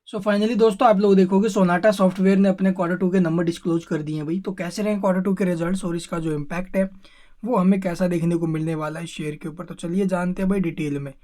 So finally दोस्तों आप लोग देखोगे सोनाटा सॉफ्टवेयर ने अपने क्वार्टर टू के नंबर डिस्क्लोज कर दिए हैं भाई। तो कैसे रहे क्वार्टर टू के रिजल्ट्स और इसका जो इम्पैक्ट है वो हमें कैसा देखने को मिलने वाला है शेयर के ऊपर। तो चलिए जानते हैं भाई डिटेल में।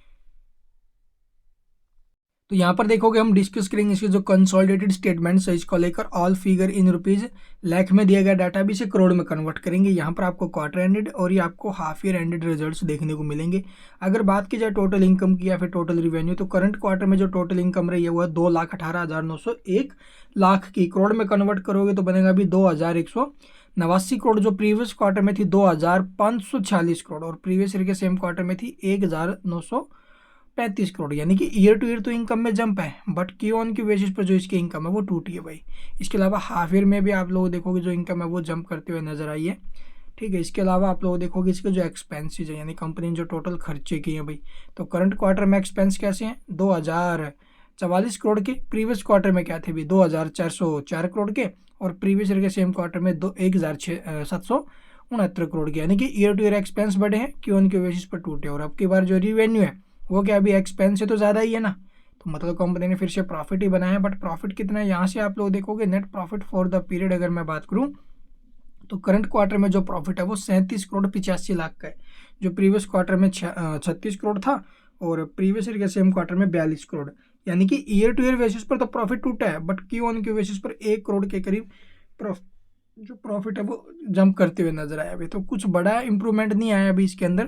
तो यहाँ पर देखोगे हम डिस्कस करेंगे इसके जो कंसोलिडेटेड स्टेटमेंट्स है इसको लेकर। All figure in rupees lakh में दिया गया डाटा भी इसे करोड़ में कन्वर्ट करेंगे। यहाँ पर आपको क्वार्टर एंडेड और ये आपको हाफ ईयर एंडेड रिजल्ट्स देखने को मिलेंगे। अगर बात की जाए टोटल इनकम की या फिर टोटल रिवेन्यू, तो करंट क्वार्टर में जो टोटल इनकम रही है वो है 2,18,901 लाख की। करोड़ में कन्वर्ट करोगे तो बनेगा अभी 2,189 करोड़, जो प्रीवियस क्वार्टर में थी 2,546 करोड़ और प्रीवियस ईयर के सेम क्वार्टर में थी 1,935 करोड़। यानी कि ईयर टू ईयर तो इनकम में जंप है, बट क्यू ऑन की बेसिस पर जो इसकी इनकम है वो टूटी है भाई। इसके अलावा हाफ ईयर में भी आप लोग देखोगे जो इनकम है वो जंप करते हुए नजर आई है। ठीक है, इसके अलावा आप लोग देखोगे इसके जो एक्सपेंसेस है यानी कंपनी ने जो टोटल खर्चे किए हैं भाई, तो करंट क्वार्टर में एक्सपेंस कैसे हैं 2,044 करोड़ के। प्रीवियस क्वार्टर में क्या थे भी 2,404 करोड़ के और प्रीवियस ईयर के सेम क्वार्टर में 1,769 करोड़ के। यानी कि ईयर टू ईयर एक्सपेंस बढ़े हैं, क्यू ऑन की बेसिस पर टूटे। और अब की बार जो रिवेन्यू है वो क्या अभी एक्सपेंस से तो ज़्यादा ही है ना, तो मतलब कंपनी ने फिर से प्रॉफिट ही बनाया है। बट प्रॉफिट कितना है यहाँ से आप लोग देखोगे net profit for the period अगर मैं बात करूँ तो करंट क्वार्टर में जो प्रॉफिट है वो 37,85,00,000 का है, जो प्रीवियस क्वार्टर में 36 करोड़ था और प्रीवियस ईयर के सेम क्वार्टर में 42 करोड़। यानी कि ईयर टू ईयर बेसिस पर तो प्रॉफिट टूटा है, but Q on Q basis पर 1 करोड़ के करीब जो प्रॉफिट है वो जंप करते हुए नजर आया अभी। तो कुछ बड़ा इंप्रूवमेंट नहीं आया अभी इसके अंदर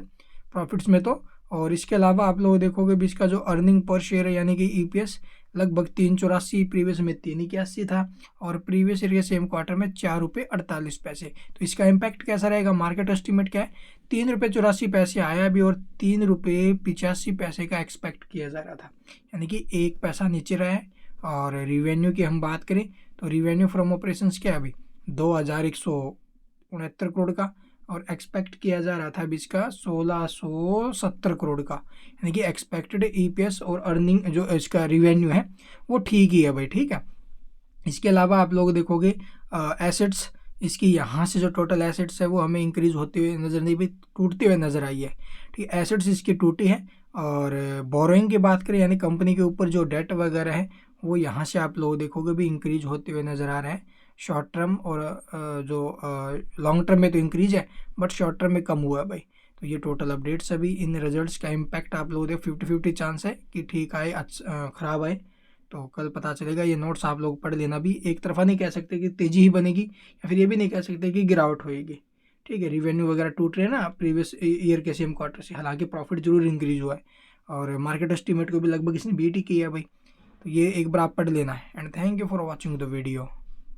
प्रॉफिट्स में तो। और इसके अलावा आप लोग देखोगे भी इसका जो अर्निंग पर शेयर है यानी कि ईपीएस लगभग 3,84, प्रीवियस में 3,81 था और प्रीवियस ईयर के सेम क्वार्टर में 4 रुपये 48 पैसे। तो इसका इम्पैक्ट कैसा रहेगा, मार्केट एस्टिमेट क्या है 3 रुपये 84 पैसे आया अभी और 3 रुपये 85 पैसे का एक्सपेक्ट किया जा रहा था, यानी कि 1 पैसा नीचे रहा है। और रिवेन्यू की हम बात करें तो रिवेन्यू फ्रॉम ऑपरेशंस क्या है अभी 2,169 करोड़ का और एक्सपेक्ट किया जा रहा था अभी इसका 1,670 करोड़ का। यानी कि एक्सपेक्टेड ईपीएस और अर्निंग जो इसका रिवेन्यू है वो ठीक ही है भाई। ठीक है, इसके अलावा आप लोग देखोगे एसेट्स इसकी यहाँ से जो टोटल एसेट्स है वो हमें इंक्रीज होते हुए नजर नहीं भी टूटते हुए नजर आई है। ठीक है, एसेट्स इसकी टूटी है। और बोरोइंग की बात करें यानी कंपनी के ऊपर जो डेट वगैरह है वो यहाँ से आप लोग देखोगे भी इंक्रीज होते हुए नजर आ रहा है। शॉर्ट टर्म और जो लॉन्ग टर्म में तो इंक्रीज है बट शॉर्ट टर्म में कम हुआ है भाई। तो ये टोटल अपडेट्स अभी इन रिजल्ट्स का इम्पैक्ट आप लोग देखो 50-50 चांस है कि ठीक आए खराब आए, तो कल पता चलेगा। ये नोट्स आप लोग पढ़ लेना भी, एक तरफा नहीं कह सकते कि तेजी ही बनेगी या फिर ये भी नहीं कह सकते कि गिरावट होएगी। ठीक है, रिवेन्यू वगैरह टूट रहे हैं ना प्रीवियस ईयर के सेम क्वार्टर से, हालांकि प्रॉफिट जरूर इंक्रीज हुआ है और मार्केट एस्टिमेट को भी लगभग इसने बीट ही किया है भाई। तो ये एक बार आप पढ़ लेना है। And thank you for watching the video.